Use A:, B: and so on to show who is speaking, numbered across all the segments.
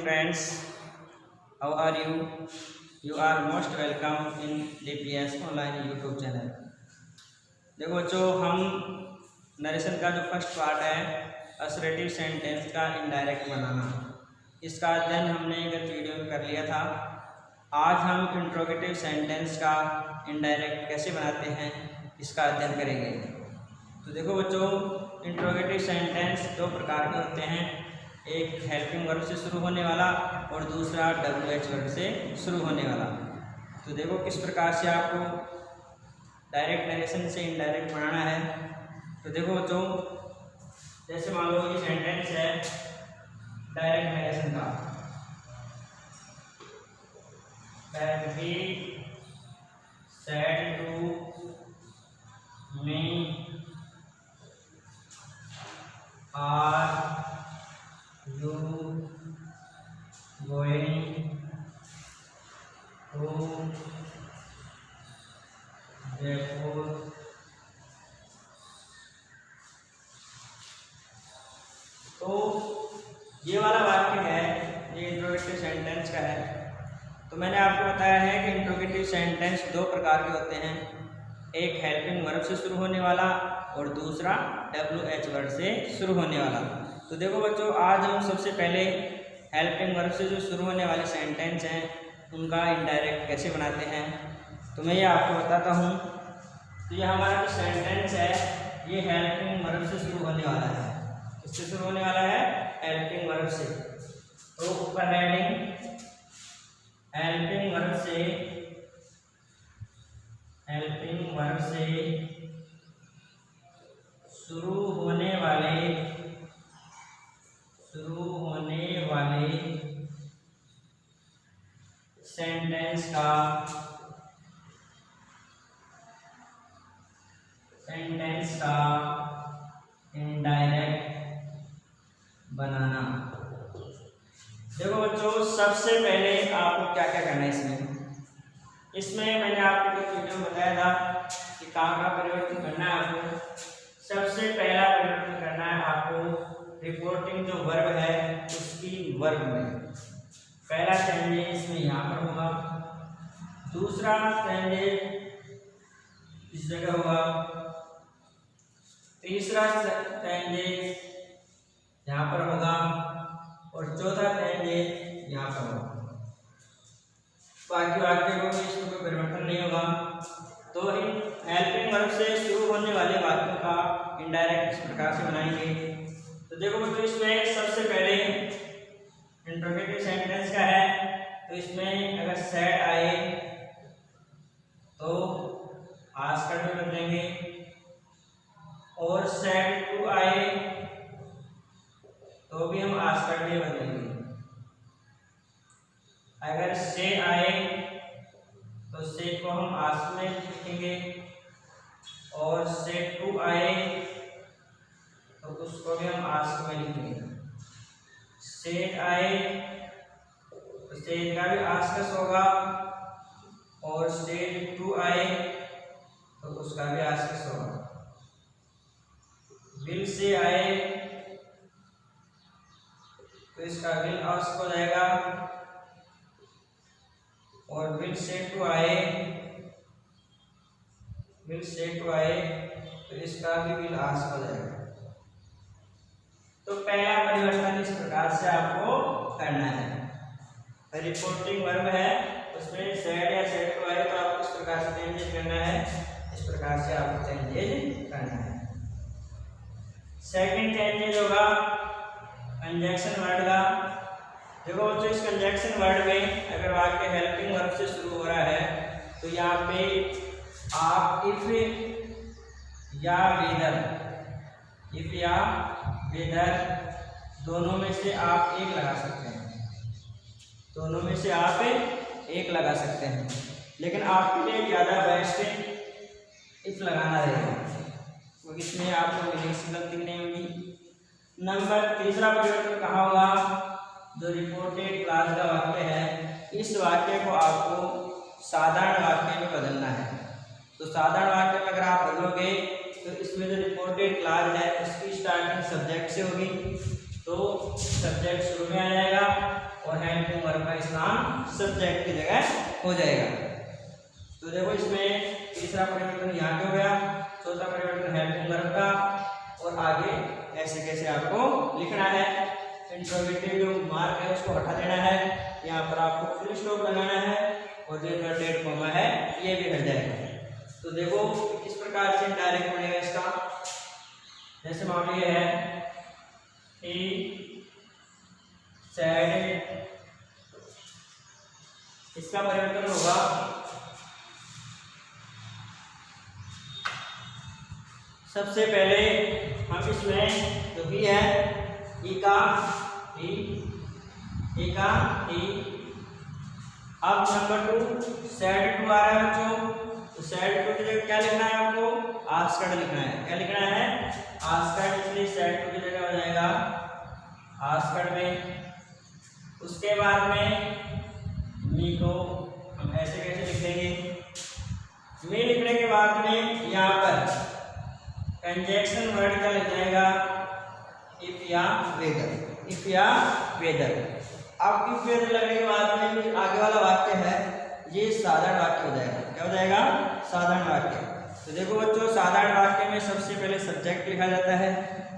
A: friends, how are you? You are most welcome in DPS online YouTube channel। देखो बच्चों, हम narration का जो फर्स्ट पार्ट है असर्टिव सेंटेंस का इनडायरेक्ट बनाना, इसका अध्ययन हमने गत वीडियो में कर लिया था। आज हम इंट्रोगेटिव सेंटेंस का इनडायरेक्ट कैसे बनाते हैं इसका अध्ययन करेंगे। तो देखो बच्चों, इंट्रोगेटिव सेंटेंस दो प्रकार के होते हैं, एक हेल्पिंग वर्ब से शुरू होने वाला और दूसरा WH वर्ब से शुरू होने वाला। तो देखो किस प्रकार से आपको डायरेक्ट नरेशन से इनडायरेक्ट बनाना है। तो देखो बच्चों, जैसे मान लो ये सेंटेंस है डायरेक्ट नरेशन का, that he said to me are you going to Jaipur तो ये वाला वाक्य है, ये इंट्रोगेटिव सेंटेंस का है। तो मैंने आपको बताया है कि इंट्रोगेटिव सेंटेंस दो प्रकार के होते हैं, एक हेल्पिंग वर्ब से शुरू होने वाला और दूसरा WH वर्ब से शुरू होने वाला। तो देखो बच्चों, आज हम सबसे पहले हेल्पिंग वर्ब से जो शुरू होने वाले सेंटेंस हैं उनका इनडायरेक्ट कैसे बनाते हैं, तो मैं ये आपको बताता हूँ। तो ये हमारा जो सेंटेंस है ये हेल्पिंग वर्ब से शुरू होने वाला है। किससे शुरू होने वाला है? हेल्पिंग वर्ब से। तो ऊपर हेडिंग हेल्पिंग वर्ब से, हेल्पिंग वर्ब से शुरू होने वाले सेंटेंस का इनडायरेक्ट बनाना। देखो बच्चों, सबसे पहले आपको क्या क्या करना है इसमें मैंने आपको एक वीडियो में बताया था कि कहाँ का परिवर्तन करना है। आपको सबसे पहला परिवर्तन करना है आपको रिपोर्टिंग जो वर्ब है उसकी वर्ब में। पहला चेंजेस इसमें यहाँ पर होगा, दूसरा चेंजेस इस जगह होगा, तीसरा चेंजेस यहाँ पर होगा और चौथा चेंजेस यहाँ पर होगा। बाकी वाक्य को भी इसमें कोई परिवर्तन नहीं होगा। तो इन हेल्पिंग वर्ब से शुरू होने वाले वाक्यों का इनडायरेक्ट इस प्रकार से बनाएंगे। तो देखो बच्चों, इसमें सबसे पहले इंट्रोगेटिव सेंटेंस का है, तो इसमें अगर सेड आए तो आस्क्ड में बदलेंगे, और सेड टू आए तो भी हम आस्क्ड में बदलेंगे। अगर से आए तो से को हम आस्क में लिखेंगे, और से टू आए तो उसको भी हम आस्क में लिखेंगे। सेड आए तो सेड का भी आस्कस होगा, और सेड टू आए तो उसका भी आस्कस होगा। विल से आए तो इसका विल आस्क हो जाएगा, और विल से टू आए तो इसका भी विल आस्क हो जाएगा। तो पहला परिवर्तन इस प्रकार से आपको करना है। रिपोर्टिंग वर्ब है उसमें सेड या सेड टू आए तो आपको इस प्रकार से चेंजेस करना है, इस प्रकार से आपको चेंजेस करना है। सेकंड चेंजेस होगा कंजंक्शन वर्ड का। देखो बच्चों, इस कंजंक्शन वर्ड में अगर वाक्य हेल्पिंग वर्ब से शुरू हो रहा है तो यहाँ पे आप इफ या वेदर दोनों में से आप एक लगा सकते हैं, लेकिन आपके लिए ज़्यादा बेस्ट इफ लगाना रहेगा, क्योंकि इसमें आपको मीनिंग गलती नहीं होगी। नंबर तीसरा परिवर्तन कहाँ होगा? जो रिपोर्टेड क्लास का वाक्य है, इस वाक्य को आपको साधारण वाक्य में बदलना है। तो साधारण वाक्य में अगर आप बदलोगे तो इसमें जो रिपोर्टेड क्लास है उसकी स्टार्टिंग सब्जेक्ट से होगी, तो सब्जेक्ट शुरू में आ जाएगा और हेल्पिंग वर्ब का स्थान सब्जेक्ट की जगह हो जाएगा। तो देखो इसमें तीसरा परिवर्तन यहाँ पे हो गया, चौथा परिवर्तन हेल्पिंग वर्ब का, और आगे ऐसे कैसे आपको लिखना है। इंट्रोगेटिव जो मार्क है उसको हटा देना है, यहाँ पर आपको फुल स्टॉप लगाना है, और जो इनवर्टेड कॉमा है ये भी हट जाएगा। तो देखो किस प्रकार से डायरेक्ट बनेगा इसका। जैसे मान लीजिए है ही सेड, इसका परिवर्तन होगा सबसे पहले हम इसमें जो भी है ई का ई। अब नंबर 2 सेड टू आ रहा है बच्चों, तो सेड टू की जगह क्या लिखना है आपको, आस्क्ड लिखना है। क्या लिखना है, आस्क्ड, इसलिए सेड टू की जगह हो जाएगा आस्क्ड में। उसके बाद में मी को हम ऐसे कैसे लिख देंगे, मी लिखने के बाद में यहाँ पर कंजक्शन वर्ड क्या लग जाएगा, इफ या वेदर, इफ या वेदर। अब इफ वेदर लगने के बाद में जो आगे वाला वाक्य है ये साधारण वाक्य हो जाएगा। क्या हो जाएगा, साधारण वाक्य। तो देखो बच्चों, साधारण वाक्य में सबसे पहले सब्जेक्ट लिखा जाता है,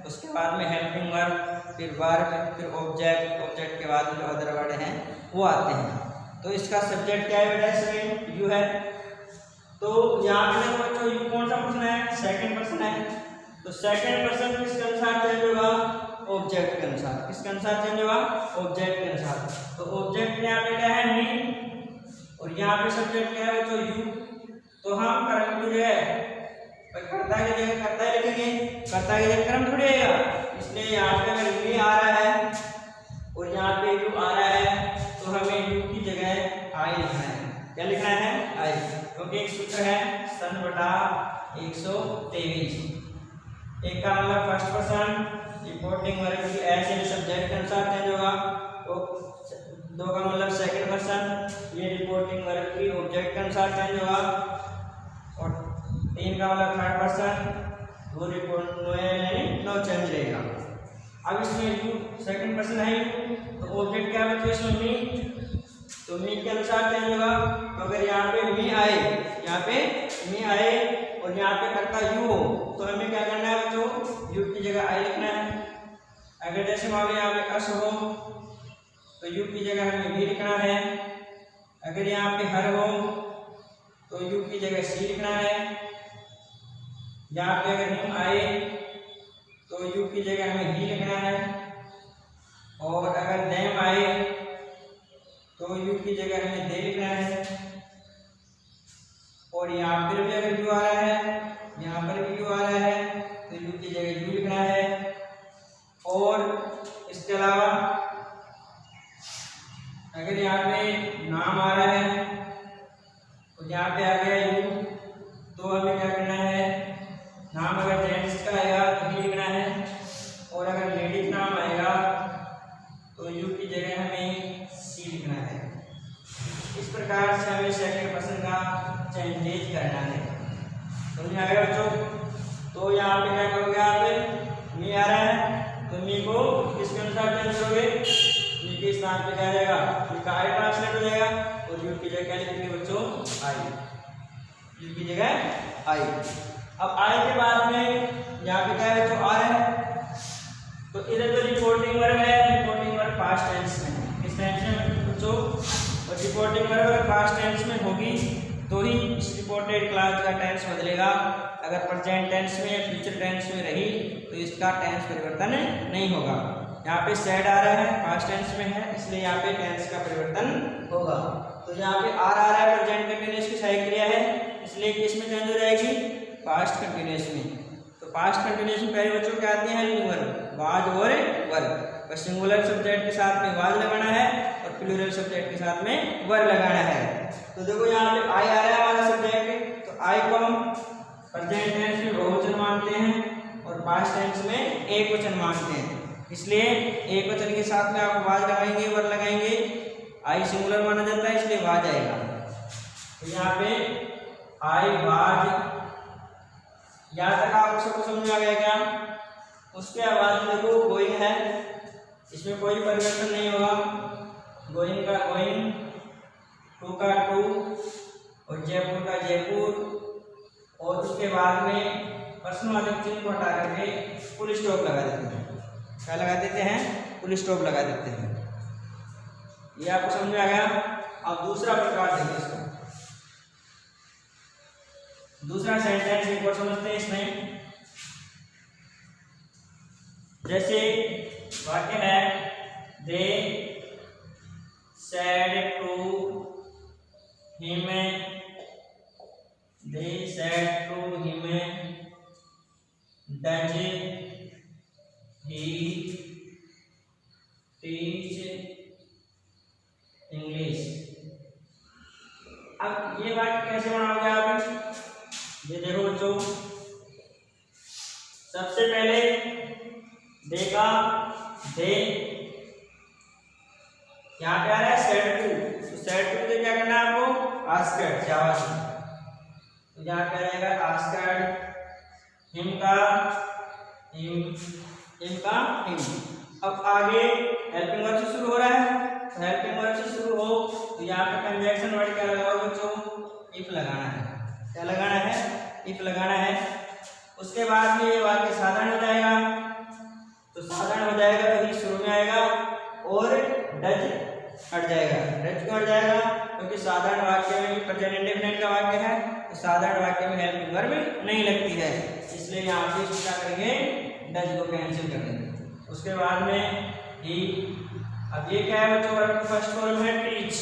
A: उसके बाद में हेल्पिंग वर्ब, फिर वर्ब, फिर ऑब्जेक्ट, ऑब्जेक्ट के बाद जो अदर वर्ड हैं वो आते हैं। तो इसका सब्जेक्ट क्या है बेटा, इसमें यू है। तो यहाँ पे देखो बच्चों, यू कौन सा पर्सन है, सेकंड पर्सन है। तो सेकंड पर्सन किसके अनुसार चेंज होगा, ऑब्जेक्ट के अनुसार। किसके अनुसार चेंज होगा, ऑब्जेक्ट के अनुसार। तो ऑब्जेक्ट यहाँ पे क्या है, मी, और यहाँ पे सब्जेक्ट क्या है बच्चों, यू। तो हम कर्म की जगह कर्ता की जगह कर्ता ही लिखेंगे, कर्ता की जगह कर्म थोड़ी आएगा। इसलिए यहाँ पे अगर मी आ रहा है और यहाँ पे यू आ रहा है तो हमें यू की जगह आई लिखना है। क्या लिखना है, आई, क्योंकि एक सूत्र है सन बटा 123। एक का मतलब फर्स्ट पर्सन रिपोर्टिंग वर्ब की ऐसे सब्जेक्ट के अनुसार चेंज होगा, और दो का मतलब सेकंड पर्सन ये रिपोर्टिंग वर्ब की ऑब्जेक्ट के अनुसार चेंज होगा, और तीन का मतलब थर्ड पर्सन वो रिपोर्ट नो चेंज रहेगा। अब इसमें यू सेकंड पर्सन है यू, तो ऑब्जेक्ट क्या बच्चों इसमें मी, तो मी के अनुसार चेंज होगा। तो अगर यहाँ पे मी आए, यहाँ पे मी आए और यहाँ पे कर्ता यू हो तो हमें क्या करना है बच्चों, यू की जगह आई लिखना है। अगर जैसे मान लो यहाँ पे अस हो तो यू की जगह हमें भी लिखना है। अगर यहाँ पे हर हो तो यू की जगह सी लिखना है। यहाँ पे अगर हिम आए तो यू की जगह हमें ही लिखना है, और अगर देम आए तो यू की जगह हमें दे लिखना है। और यहाँ पर भी अगर यू आ रहा है, यहाँ पर भी यू आ रहा है तो यू की जगह यू लिखना है। और इसके अलावा अगर यहाँ पे नाम आ रहा है और यहाँ पे आ गया यू, तो हमें क्या करना है, नाम अगर जेंट्स का आएगा तो ही लिखना है, और अगर लेडीज नाम आएगा तो यू की जगह हमें सी लिखना है। इस प्रकार से हमें सेकंड पर्सन का चेंजेज करना है। समझ में आएगा बच्चों। तो यहाँ पे क्या करोगे, आप मी आ रहा है तो मी को किसके अनुसार चेंज करोगे, मी के स्थान पे क्या जाएगा, मी का आई ट्रांसलेट हो जाएगा, और यू की जगह क्या लिखेंगे बच्चों, आई, यू की जगह आई। अब आई के बाद में यहाँ पे क्या है बच्चों, आर है। तो इधर जो रिपोर्टिंग वर्ब है, रिपोर्टिंग वर्ब पास्ट टेंस में, किस टेंस में बच्चों, और रिपोर्टिंग वर्ब अगर पास्ट टेंस में होगी तो ही इस रिपोर्टेड क्लास का टेंस बदलेगा। अगर प्रेजेंट टेंस में या फ्यूचर टेंस में रही तो इसका टेंस परिवर्तन नहीं होगा। यहाँ पे सेड आ रहा है, पास्ट टेंस में है, इसलिए यहाँ पे टेंस का परिवर्तन होगा। तो यहाँ पे आर आ रहा है, प्रेजेंट कंटिन्यूअस की सहायक क्रिया है, इसलिए किस में चेंज हो जाएगी, पास्ट कंटिन्यूअस में। तो पास्ट कंटिन्यूअस में पहले बच्चों क्या आते हैं, वर्ब, वाज और वर्ब। बस सिंगुलर सब्जेक्ट के साथ में वाज लगाना है और प्लूरल सब्जेक्ट के साथ में वर्ब लगाना है। तो देखो यहाँ पे आई आ रहा है हमारा सब्जेक्ट, तो आई को हम प्रेजेंट टेंस में बहुवचन मानते हैं और पास्ट टेंस में एक वचन मानते हैं, इसलिए एक वचन के साथ में आप वाज लगाएंगे, वर्ब लगाएंगे। आई सिंगुलर माना जाता है इसलिए वाज आएगा। तो यहाँ पे आई वाज, यहाँ तक आप सबको समझ में आ गया क्या। उसके बाद देखो गोइंग है, इसमें कोई परिवर्तन नहीं होगा। गोइंग का गोइंग, टू का टू, और जयपुर का जयपुर, और उसके बाद में प्रश्नवाचक चिन्ह को हटा करके फुल स्टॉप लगा देते हैं। क्या लगा देते हैं? फुल स्टॉप लगा देते हैं। ये आपको समझ में आ गया। अब दूसरा प्रकार देखिए इसका, दूसरा सेंटेंस एक बार समझते हैं। इसमें जैसे वाक्य है they said to him, they said to him does he teach English. अब ये बात कैसे बनाओगे आप? ये देखो बच्चों, सबसे पहले देगा दे, यहाँ पे आ रहा है सेड टू, तो सेड टू से क्या करना है आपको? आस्क्ड, शाबाश। तो यहाँ पे रहेगा आस्क्ड, हिम का हिम, हिम का हिम। अब आगे हेल्पिंग वर्ब से शुरू हो रहा है, तो हेल्पिंग वर्ब से शुरू हो तो यहाँ पे कंजंक्शन वर्ड क्या लगाओगे बच्चों? इफ लगाना है। क्या लगाना है? इफ लगाना है। उसके बाद में ये वाक्य साधारण हो जाएगा, तो साधारण हो जाएगा तो ये शुरू में आएगा, और डज हट जाएगा। डज क्यों हट जाएगा? क्योंकि साधारण वाक्य में प्रेजेंट इंडेफिनिट का वाक्य है, तो साधारण वाक्य में हेल्पिंग वर्ब नहीं लगती है, इसलिए यहाँ पे क्या करेंगे? डज को कैंसिल कर देंगे। उसके बाद में ही, अब ये क्या है बच्चों? फर्स्ट फॉर्म है टीच,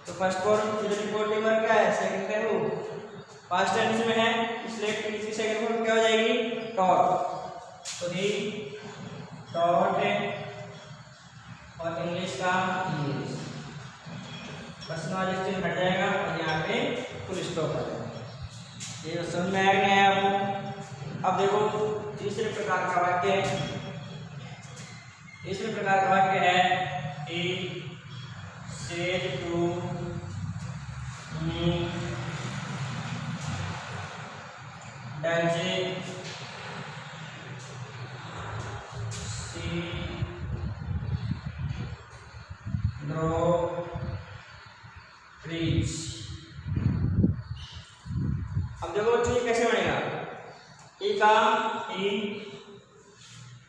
A: तो फर्स्ट फॉर्म रिपोर्टिंग वर्ब क्या है? सेकंड है वो पास्ट टेंस में है, इसलिए टीच की सेकंड फॉर्म क्या हो जाएगी? टॉट। तो ही टॉट और इंग्लिश का इंग्लिश, पर्सनल चिन्ह हट जाएगा और यहाँ पे फुल स्टॉप आ जाएगा। ये समझ में आया नहीं आपको? अब देखो तीसरे प्रकार का वाक्य है। तीसरे प्रकार का वाक्य है he said to me does she grow trees। अब देखो बच्चों ये कैसे बनेगा? ई का ई,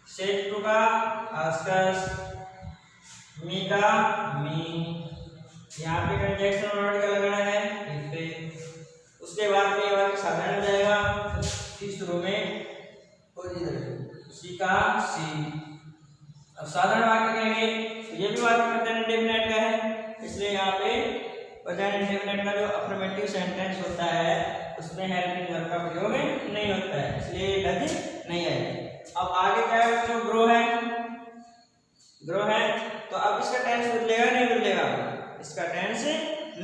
A: सेड टू का आस्कस, मी का मी, यहाँ पे कंजंक्शन वर्ड क्या लगाना है? इफ। उसके बाद में ये वाक्य साधारण हो जाएगा, शुरू में सी का सी। अब साधारण वाक्य कहेंगे तो ये भी वाक्य प्रेजेंट इंडेफिनिट का है, इसलिए यहाँ पे प्रेजेंट इंडेफिनिट का जो अफर्मेटिव सेंटेंस होता है उसमें हेल्पिंग वर्ब का प्रयोग नहीं होता है, इसलिए डज नहीं है। अब आगे क्या है बच्चों? ग्रो है। ग्रो है तो अब इसका टेंस बदलेगा नहीं बदलेगा? इसका टेंस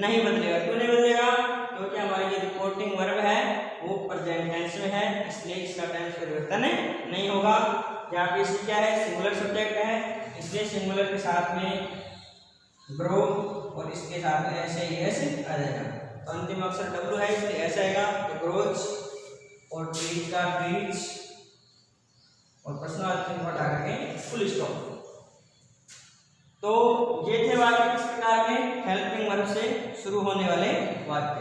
A: नहीं बदलेगा। क्यों नहीं बदलेगा? क्योंकि हमारी जो रिपोर्टिंग वर्ब है वो प्रेजेंट टेंस में है, इसलिए इसका टेंस परिवर्तन नहीं होगा। यहाँ पे इसकी क्या है? सिंगुलर सब्जेक्ट है, इसलिए सिंगुलर के साथ में ग्रो और इसके साथ में ऐसे ही ऐसे आ जाएगा। तो अंतिम अक्षर डब्ल्यू है, इसलिए ऐसा आएगा। तो ग्रोज और ट्रीज का ट्रीज और पर्सनल चिन्ह को हटा करके फुल स्टॉप। तो ये थे वाक्य किस प्रकार के? हेल्पिंग वर्ब से शुरू होने वाले वाक्य।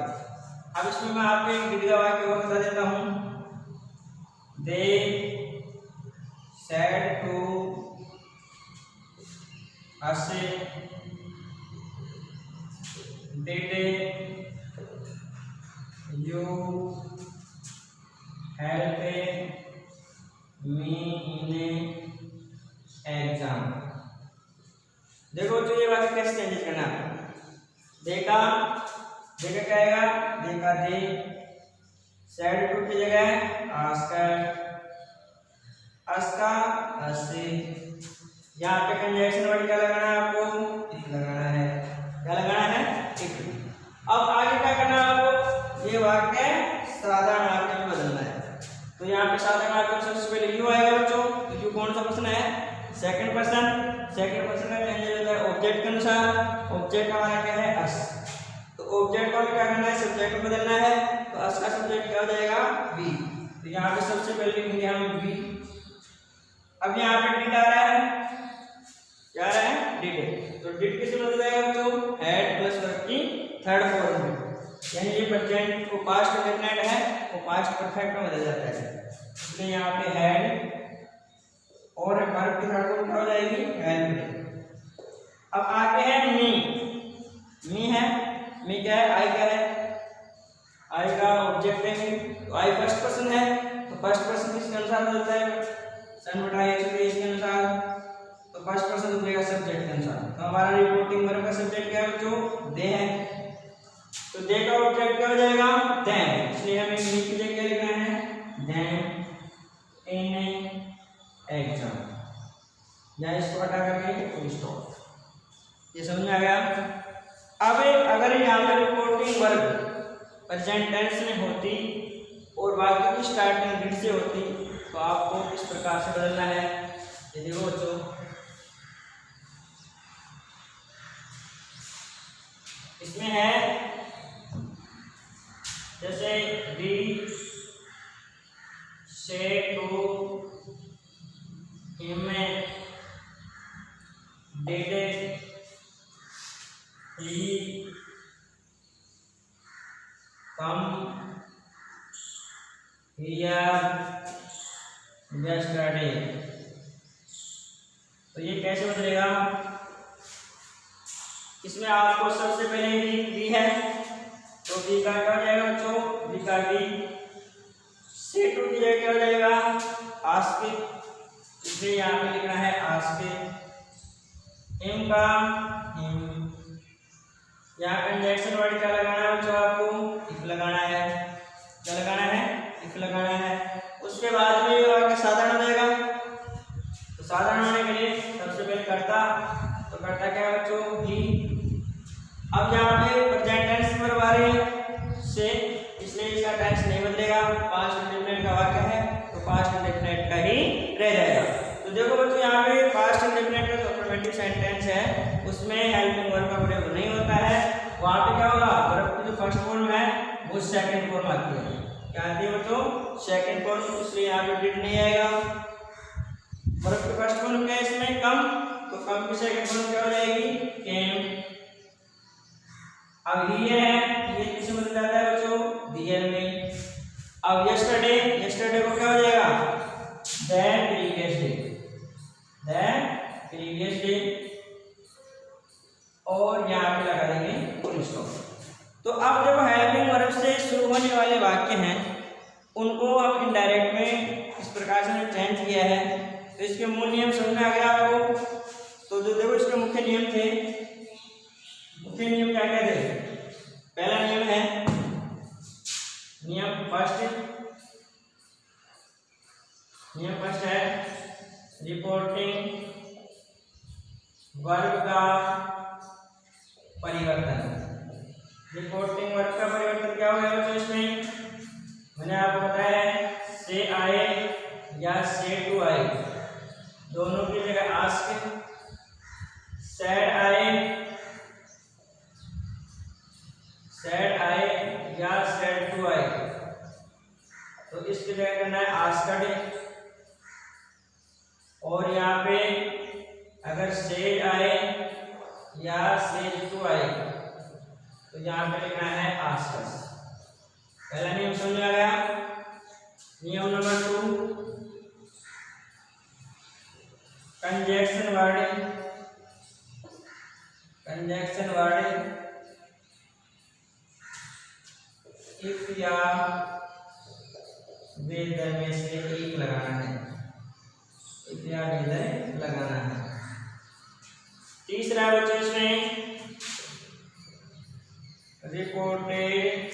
A: अब इसमें मैं आपको एक दीर्घ वाक्य और बता देता हूं। They said to us did you help me in exam. देखो जो ये वाक्य कैसे चेंज करना है? देखा, देखा क्या आएगा? देखा दे, सेड टू की जगह आस्क्ड, आस्का असे। यहाँ पे कंजंक्शन वर्ड क्या लगाना है आपको? इफ लगाना है। क्या लगाना है? इफ। अब आगे क्या करना है आपको? ये वाक्य साधारण वाक्य में बदलना है। तो यहाँ पे साधारण वाक्य में सबसे पहले यू आएगा बच्चों। तो यू कौन सा पर्सन है? Second person. सेकंड पर्सन का चेंज होता है ऑब्जेक्ट के अनुसार। ऑब्जेक्ट हमारा क्या है? अस। तो ऑब्जेक्ट को क्या करना है? सब्जेक्ट में बदलना है। तो अस का सब्जेक्ट क्या हो जाएगा? वी। तो यहाँ पे सबसे पहले लिखेंगे हम वी। अब यहाँ पे डिड आ रहा है, क्या आ रहा है? डिड। तो डिड किससे बदल जाएगा? थर्ड फॉर्म में, यानी ये प्रेजेंट को पास्ट इंडेफिनिट है वो पास्ट परफेक्ट में बदल जाता है। इसलिए यहाँ पे हैड और वर्ब की थर्ड फॉर्म क्या हो जाएगी, हेल्प। अब आगे है मी है, मी क्या है, आई क्या है, आई का ऑब्जेक्ट है, तो आई फर्स्ट पर्सन है, तो फर्स्ट पर्सन किसके अनुसार बदलता है, सन बटा एच इसके अनुसार, तो फर्स्ट पर्सन बदलेगा सब्जेक्ट के अनुसार। तो हमारा रिपोर्टिंग वर्ब का सब्जेक्ट क्या है जो दे है, तो दे का ऑब्जेक्ट क्या हो जाएगा, देम, इसलिए हमें मी के लिए क्या लिखना है, देम इन एग्जाम, या इसको हटा करके फुल स्टॉप। ये समझ में आ गया। अब अगर यहाँ पे रिपोर्टिंग वर्ब प्रेजेंट टेंस में होती और वाक्य की स्टार्टिंग डिड से होती तो आपको किस प्रकार से बदलना है, ये देखो बच्चों, इसमें है जैसे we say to him did he come here yesterday, तो ये कैसे बदलेगा, इसमें आपको सबसे पहले वी है, तो वी का क्या हो जाएगा बच्चों, वी का वी, से टू की जगह क्या हो जाएगा, आस्क, इसलिए यहाँ पे लिखना है आस्क, हिम का हिम, यहाँ कंजक्शन वर्ड क्या लगाना है बच्चों, आपको इफ लगाना है, क्या लगाना है, इफ लगाना है। उसके बाद में ये वाक्य साधारण हो जाएगा, तो साधारण होने के लिए सबसे पहले करता, तो करता क्या है बच्चों, ही। अब यहाँ पे प्रेजेंट टेंस वर्ब आ रही है से, इसलिए इसका टेंस नहीं बदलेगा, पास्ट इंडेफिनिट का वाक्य है तो पास्ट इंडेफिनिट का ही रह जाएगा। तो देखो बच्चों यहाँ पे पास्ट इंडेफिनिट का जो अफर्मेटिव सेंटेंस है उसमें हेल्पिंग वर्ब का प्रयोग नहीं होता है, वहां पे क्या होगा, वर्ब की जो फर्स्ट फॉर्म है वो सेकंड फॉर्म आती है, क्या आती है बच्चों, सेकंड फॉर्म, इसलिए यहाँ पे डिड नहीं आएगा। वर्ब की फर्स्ट फॉर्म क्या है इसमें, कम, तो कम की सेकंड फॉर्म क्या हो जाएगी, केम। अब ये है, ये किसमें बदल जाता है बच्चों, दियर में। अब यस्टरडे, यस्टरडे को क्या हो जाएगा, that previous day, that previous day, और यहाँ पे लगा देंगे फुल स्टॉप। तो अब जब हेल्पिंग वर्ब से शुरू होने वाले वाक्य हैं उनको हम इनडायरेक्ट में इस प्रकार से चेंज किया है, तो इसके मूल नियम समझ में आ गया आपको। तो जो देखो इसके मुख्य नियम थे, मुख्य नियम क्या क्या थे, पहला नियम है, नियम फर्स्ट है रिपोर्टिंग वर्ब का परिवर्तन। रिपोर्टिंग वर्ब का परिवर्तन क्या होगा बच्चों, इसमें मैंने आपको बताया है से आए या से टू आए, दोनों की जगह आस्क, सैड आए या सैड टू आए, तो इसकी जगह करना है आस्क्ड। और यहाँ पे अगर सेड आए या सेड टू आए तो यहाँ पे लिखना है आस्कस। पहला नियम समझ आ गया। नियम नंबर 2, कंजक्शन वर्ड इफ या वेदर में से एक लगाना है, इफ या वेदर लगाना है। तीसरा बच्चों इसमें रिपोर्टेड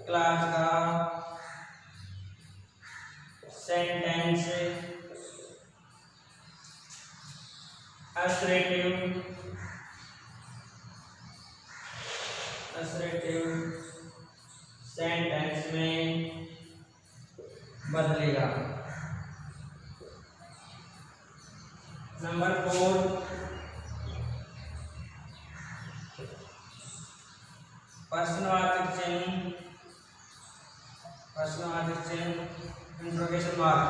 A: क्लास का सेंटेंस असर्टिव सेंटेंस में बदलेगा। नंबर 4, प्रश्नवाचक चिन्ह इंट्रोगेशन मार्क,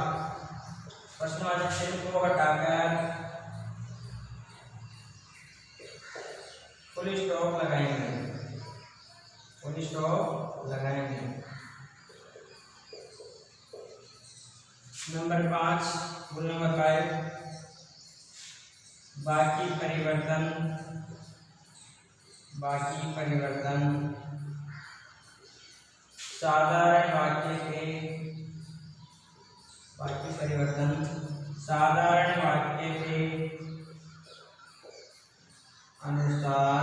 A: प्रश्नवाचक चिन्ह को हटाकर नंबर 5 रूल नंबर 5, बाकी परिवर्तन साधारण वाक्य के अनुसार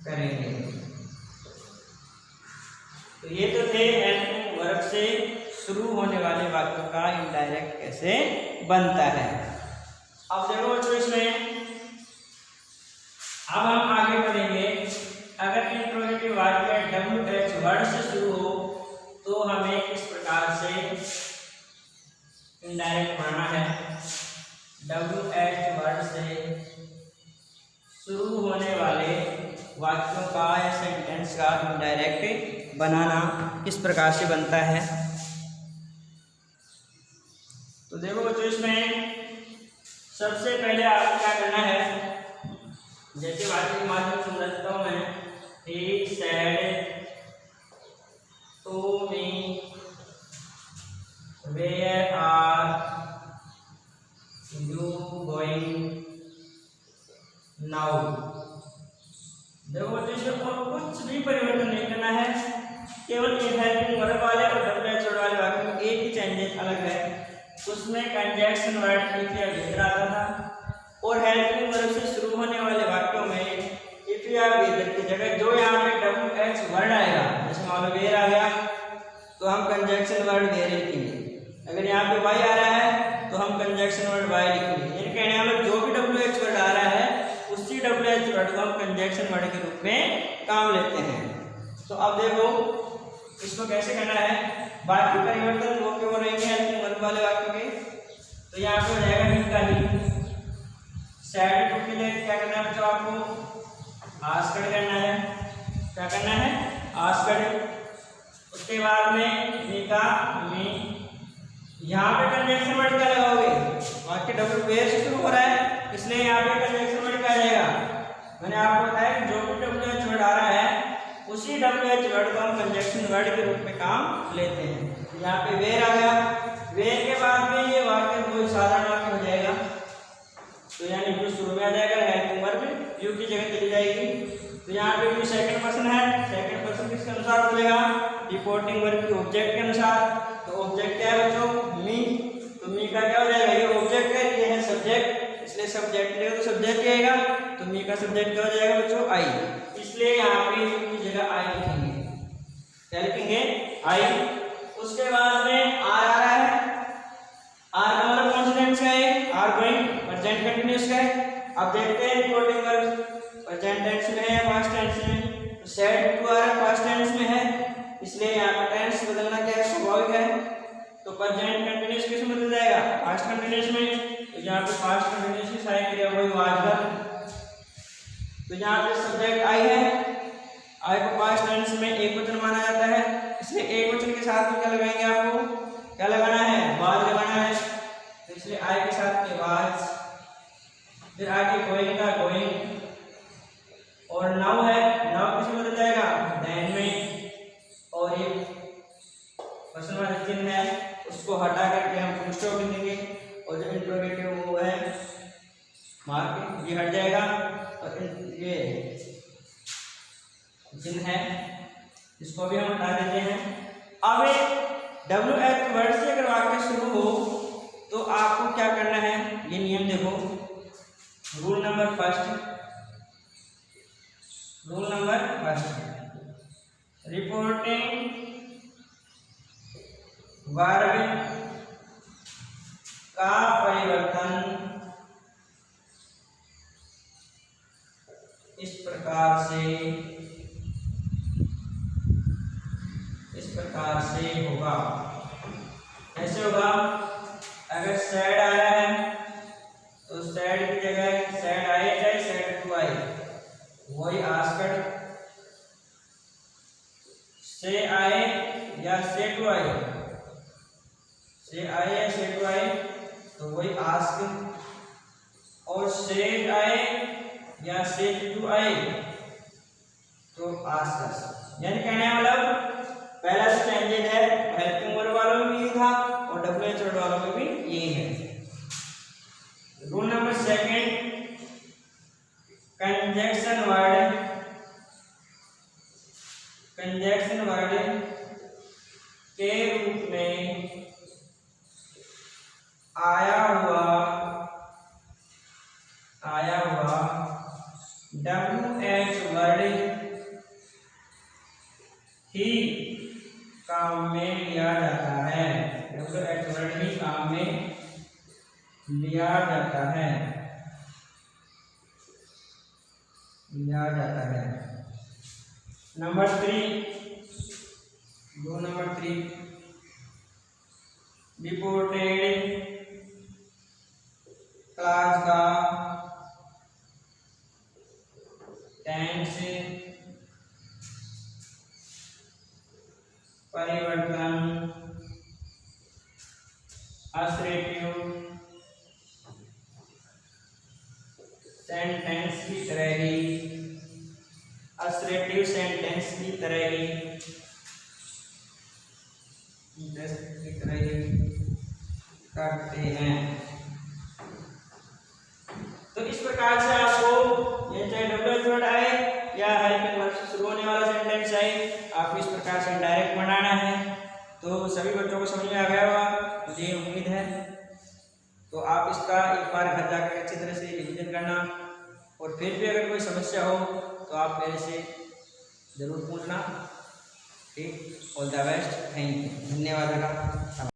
A: करेंगे। तो ये तो थे हेल्पिंग वर्ब से शुरू होने वाले वाक्यों का इनडायरेक्ट कैसे बनता है। अब देखो बच्चों इसमें अब हम आगे बढ़ेंगे। अगर इंट्रोगेटिव वाक्य WH वर्ड से शुरू हो तो हमें किस प्रकार से इनडायरेक्ट बनाना है। WH वर्ड से शुरू होने वाले वाक्यों का या सेंटेंस का इनडायरेक्ट बनाना किस प्रकार से बनता है। तो देखो बच्चों इसमें सबसे पहले आपको क्या करना है, जैसे वाक्य के माध्यम से समझता हूं मैं, he said to me where are you going now. देखो बच्चों इसमें और कुछ भी परिवर्तन नहीं करना है, केवल ये हेल्पिंग वर्ब वाले और WH वर्ड वाले वाक्य में एक ही चेंजेस अलग है। उसमें कंजंक्शन वर्ड इफ या वेदर आता था और हेल्पिंग वर्ब से शुरू होने वाले वाक्यों में इफ या वेदर की जगह जो यहाँ पे WH वर्ड आएगा, जैसे मान लो वेयर आ गया तो हम कंजंक्शन वर्ड वेयर लिखेंगे। अगर यहाँ पे वाई आ रहा है तो हम कंजंक्शन वर्ड वाई लिखेंगे। यानी कहने वाला जो भी WH वर्ड आ रहा है उसी WH वर्ड को हम कंजंक्शन वर्ड के रूप में काम लेते हैं। तो अब देखो इसको कैसे करना है। बाकी परिवर्तन वो क्यों रहेंगे हेल्पिंग वर्ब वाले वाक्यों के, तो यहाँ पे हो जाएगा ही का ही। सैड टू के लिए क्या करना है बच्चों, आपको आस्क्ड करना है। क्या करना है, आस्क्ड। उसके बाद में निका मी, यहाँ पे कंजंक्शन वर्ड क्या लगाओगे, वाक्य WH से शुरू हो रहा है इसलिए यहाँ पे कंजंक्शन वर्ड क्या आ जाएगा। मैंने आपको बताया कि जो भी WH वर्ड आ रहा है उसी WH वर्ड को हम कंजंक्शन वर्ड के रूप में काम लेते हैं। यहाँ पे वेयर आ गया, वेयर के बाद में ये वाक्य कोई साधारण वाक्य हो जाएगा। तो यानी यू शुरू में आ जाएगा, हेल्पिंग वर्ब यू की जगह चली जाएगी। तो यहाँ पे यू सेकंड पर्सन है, सेकंड पर्सन किसके अनुसार बदलेगा, रिपोर्टिंग वर्ब की ऑब्जेक्ट के अनुसार। तो ऑब्जेक्ट क्या है बच्चों, मी। तो मी का क्या हो जाएगा, ये ऑब्जेक्ट है, ये है सब्जेक्ट, इसलिए सब्जेक्ट लेगा तो सब्जेक्ट आएगा। तो मी का सब्जेक्ट क्या हो जाएगा बच्चों, आई। इसलिए यहाँ पे की जगह आई लिखेंगे। क्या लिखेंगे, आई। उसके बाद में आर आ रहा है, आर का मतलब कौन सा टेंस का है, आर गोइंग प्रेजेंट कंटीन्यूअस का है। अब देखते हैं रिपोर्टिंग वर्ब प्रेजेंट टेंस में है पास्ट टेंस में। तो सेड टू आ रहा है पास्ट टेंस में है, इसलिए यहाँ पर टेंस बदलना क्या है, स्वाभाविक है। तो प्रेजेंट कंटीन्यूअस किस में बदल जाएगा, पास्ट कंटीन्यूअस में। तो यहाँ पे पास्ट कंटीन्यूअस की सारी क्रिया वही वाज। तो यहाँ पे सब्जेक्ट आई है, आई को पास्ट टेंस में एक वचन माना जाता है, इसलिए एक वचन के साथ में क्या लगाएंगे, आपको क्या लगाना है, वाज लगाना है। तो इसलिए आई के साथ में वाज। फिर आगे गोइंग का गोइंग, और नाउ है, नाउ किस में बदल जाएगा, देन में। और ये क्वेश्चन वाला चिन्ह है उसको हटा करके हम फुल स्टॉप लिखेंगे, और जो इंट्रोगेटिव वो है मार्क ये हट जाएगा। और ये चिन्ह है इसको भी हम हटा देते हैं। अब WH वर्ड से अगर वाक्य शुरू हो तो आपको क्या करना है, ये नियम देखो। Rule number first, reporting verb का परिवर्तन इस प्रकार से होगा। कैसे होगा, अगर सैड आ रहा है तो सैड की जगह सैड आए चाहे सैड टू आए, वही आस्क्ड। से आए या से टू आए, से आए या से टू आए तो वही आस्क। और सेड आए या सेड टू आए तो आस्क। यानी कहने वाला पहला जो चेंजेस है हेल्पिंग वर्ब वालों WH वर्ड वालों में भी यही है। Rule number second, conjunction word के रूप में आया हुआ WH वर्ड ही काम में लिया जाता है। WH वर्ड ही काम में लिया जाता है। नंबर 3, रूल नंबर 3, डिपोटेड क्लास का टेंस परिवर्तन असर्टिव सेंटेंस की तरह ही करते हैं। तो इस प्रकार से आपको ये चाहे WH वर्ड आए या हाइफन वर्ड से शुरू होने वाला सेंटेंस आए, आपको इस प्रकार से डायरेक्ट बनाना है। तो सभी बच्चों को समझ में आ गया होगा, मुझे उम्मीद है। तो आप इसका एक बार घर जाकर अच्छी तरह से रिवीजन करना, और फिर भी अगर कोई समस्या हो तो आप मेरे से ज़रूर पूछना। ठीक, all the best, thank you, धन्यवाद।